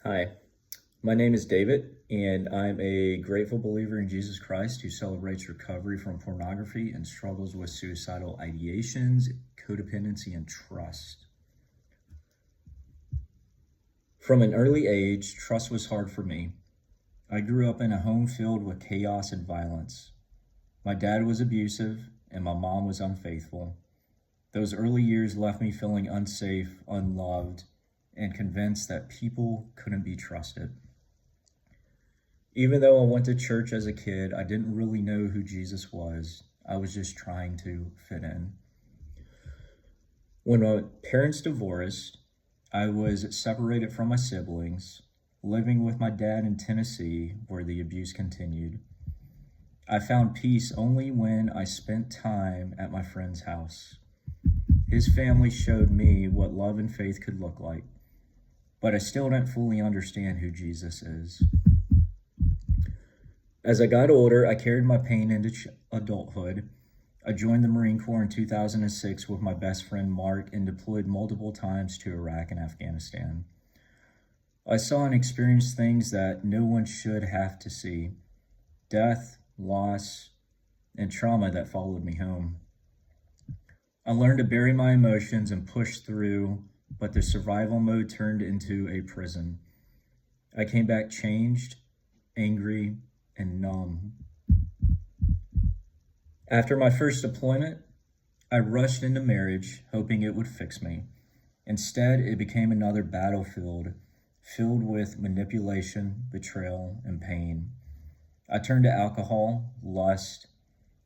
Hi, my name is David, and I'm a grateful believer in Jesus Christ who celebrates recovery from pornography and struggles with suicidal ideations, codependency, and trust. From an early age, trust was hard for me. I grew up in a home filled with chaos and violence. My dad was abusive, and my mom was unfaithful. Those early years left me feeling unsafe, unloved, and convinced that people couldn't be trusted. Even though I went to church as a kid, I didn't really know who Jesus was. I was just trying to fit in. When my parents divorced, I was separated from my siblings, living with my dad in Tennessee, where the abuse continued. I found peace only when I spent time at my friend's house. His family showed me what love and faith could look like, but I still didn't fully understand who Jesus is. As I got older, I carried my pain into adulthood. I joined the Marine Corps in 2006 with my best friend Mark and deployed multiple times to Iraq and Afghanistan. I saw and experienced things that no one should have to see: death, loss, and trauma that followed me home. I learned to bury my emotions and push through, but the survival mode turned into a prison. I came back changed, angry, and numb. After my first deployment, I rushed into marriage, hoping it would fix me. Instead, it became another battlefield filled with manipulation, betrayal, and pain. I turned to alcohol, lust,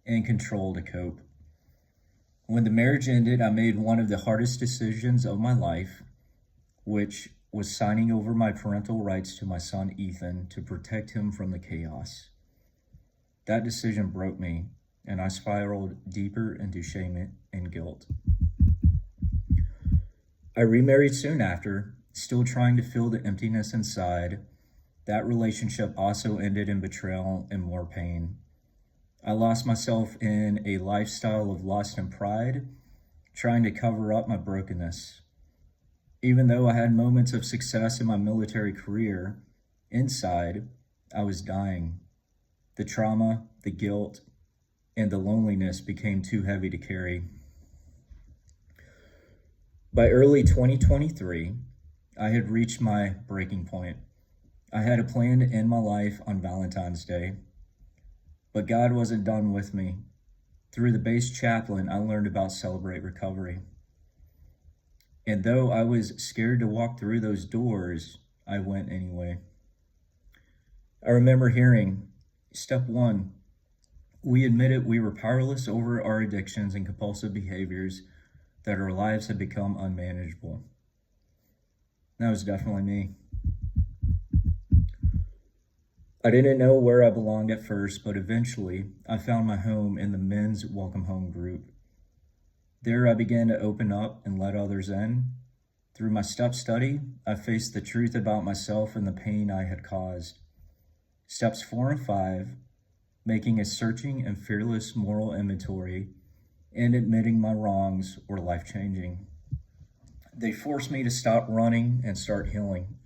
and control to cope. When the marriage ended, I made one of the hardest decisions of my life, which was signing over my parental rights to my son Ethan to protect him from the chaos. That decision broke me, and I spiraled deeper into shame and guilt. I remarried soon after, still trying to fill the emptiness inside. That relationship also ended in betrayal and more pain. I lost myself in a lifestyle of lust and pride, trying to cover up my brokenness. Even though I had moments of success in my military career, inside, I was dying. The trauma, the guilt, and the loneliness became too heavy to carry. By early 2023, I had reached my breaking point. I had a plan to end my life on Valentine's Day, but God wasn't done with me. Through the base chaplain, I learned about Celebrate Recovery. And though I was scared to walk through those doors, I went anyway. I remember hearing, step 1, we admitted we were powerless over our addictions and compulsive behaviors, that our lives had become unmanageable. That was definitely me. I didn't know where I belonged at first, but eventually I found my home in the men's Welcome Home group. There I began to open up and let others in. Through my step study, I faced the truth about myself and the pain I had caused. Steps 4 and 5, making a searching and fearless moral inventory and admitting my wrongs, were life-changing. They forced me to stop running and start healing.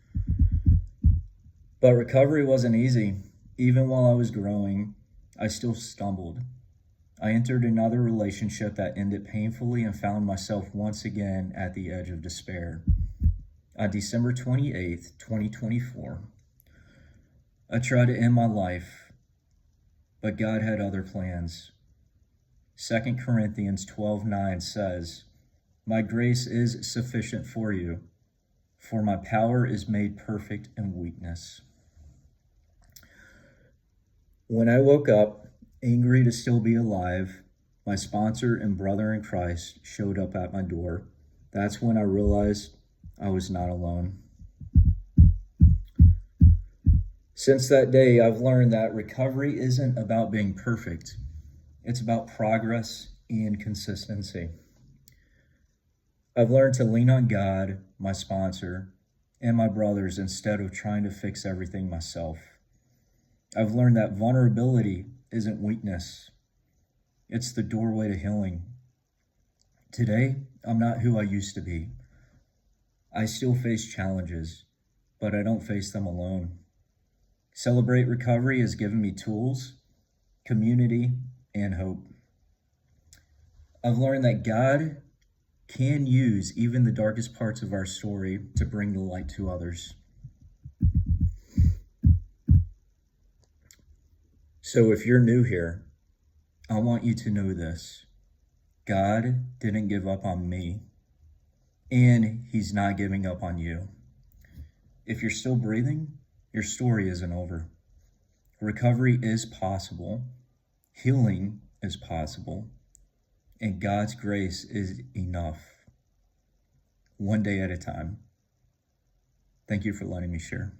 But recovery wasn't easy. Even while I was growing, I still stumbled. I entered another relationship that ended painfully and found myself once again at the edge of despair. On December 28th, 2024, I tried to end my life, but God had other plans. 2 Corinthians 12:9 says, "My grace is sufficient for you, for my power is made perfect in weakness." When I woke up, angry to still be alive, my sponsor and brother in Christ showed up at my door. That's when I realized I was not alone. Since that day, I've learned that recovery isn't about being perfect. It's about progress and consistency. I've learned to lean on God, my sponsor, and my brothers instead of trying to fix everything myself. I've learned that vulnerability isn't weakness. It's the doorway to healing. Today, I'm not who I used to be. I still face challenges, but I don't face them alone. Celebrate Recovery has given me tools, community, and hope. I've learned that God can use even the darkest parts of our story to bring the light to others. So if you're new here, I want you to know this. God didn't give up on me, and he's not giving up on you. If you're still breathing, your story isn't over. Recovery is possible. Healing is possible. And God's grace is enough. One day at a time. Thank you for letting me share.